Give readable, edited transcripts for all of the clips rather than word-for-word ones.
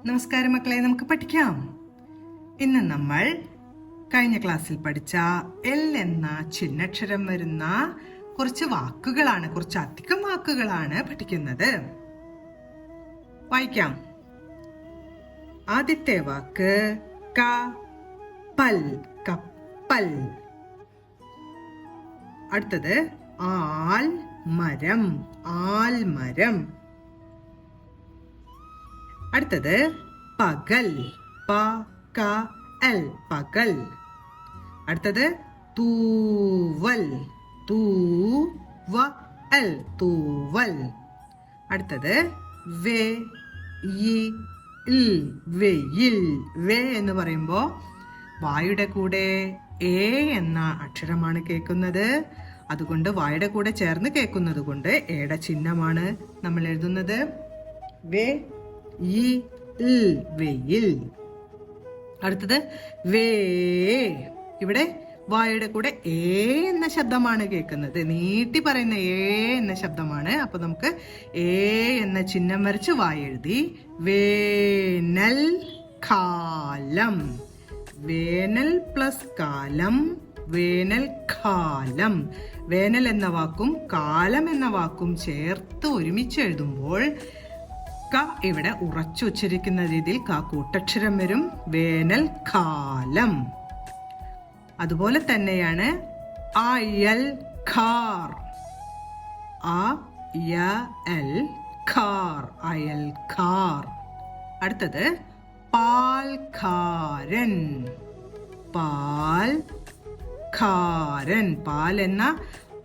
നമസ്കാരം മക്കളെ, നമുക്ക് പഠിക്കാം. ഇന്ന് നമ്മൾ കഴിഞ്ഞ ക്ലാസ്സിൽ പഠിച്ച എൽ എന്ന ചിഹ്നക്ഷരം വരുന്ന കുറച്ച് അധികം വാക്കുകളാണ് പഠിക്കുന്നത്. വായിക്കാം. ആദ്യത്തെ വാക്ക് കപ്പൽ. അടുത്തത് ആൽമരം. അടുത്തത് പകൽ, പകൽ. അടുത്തത് തൂവൽ, തൂവൽ. അടുത്തത് വെയിൽ. വേ എന്ന് പറയുമ്പോ വായുടെ കൂടെ എ എന്ന അക്ഷരമാണ് കേൾക്കുന്നത്. അതുകൊണ്ട് വായുടെ കൂടെ ചേർന്ന് കേൾക്കുന്നത് കൊണ്ട് എയുടെ ചിഹ്നമാണ് നമ്മൾ എഴുതുന്നത്. വെയിൽ. അടുത്തത് ഇവിടെ വായുടെ കൂടെ എ എന്ന ശബ്ദമാണ് കേൾക്കുന്നത്. നീട്ടി പറയുന്ന എ എന്ന ശബ്ദമാണ്. അപ്പൊ നമുക്ക് എ എന്ന ചിഹ്നം വരച്ച് വായ എഴുതി. വേനൽ കാലം. വേനൽ പ്ലസ് കാലം, വേനൽ കാലം. വേനൽ എന്ന വാക്കും കാലം എന്ന വാക്കും ചേർത്ത് ഒരുമിച്ച് എഴുതുമ്പോൾ ഇവിടെ ഉറച്ചുച്ചരിക്കുന്ന രീതിയിൽ കൂട്ടക്ഷരം വരും. വേനൽ കാലം. അതുപോലെ തന്നെയാണ് അയൽക്കാർ. അയൽക്കാർ. അടുത്തത് പാൽക്കാരൻ. പാൽ എന്ന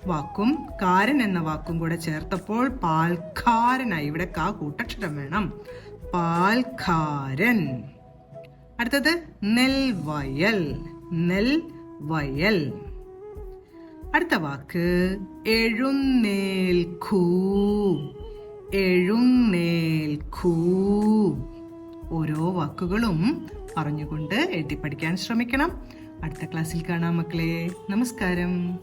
വാക്കും കാരൻ എന്ന വാക്കും കൂടെ ചേർത്തപ്പോൾ പാൽക്കാരനായി. ഇവിടെ കൂട്ടക്ഷരം വേണം. പാൽക്കാരൻ. അടുത്തത് നെൽവയൽ. അടുത്ത വാക്ക് എഴുന്നേൽക്കൂ. ഓരോ വാക്കുകളും പറഞ്ഞുകൊണ്ട് എഴുതി പഠിക്കാൻ ശ്രമിക്കണം. അടുത്ത ക്ലാസ്സിൽ കാണാം മക്കളെ. നമസ്കാരം.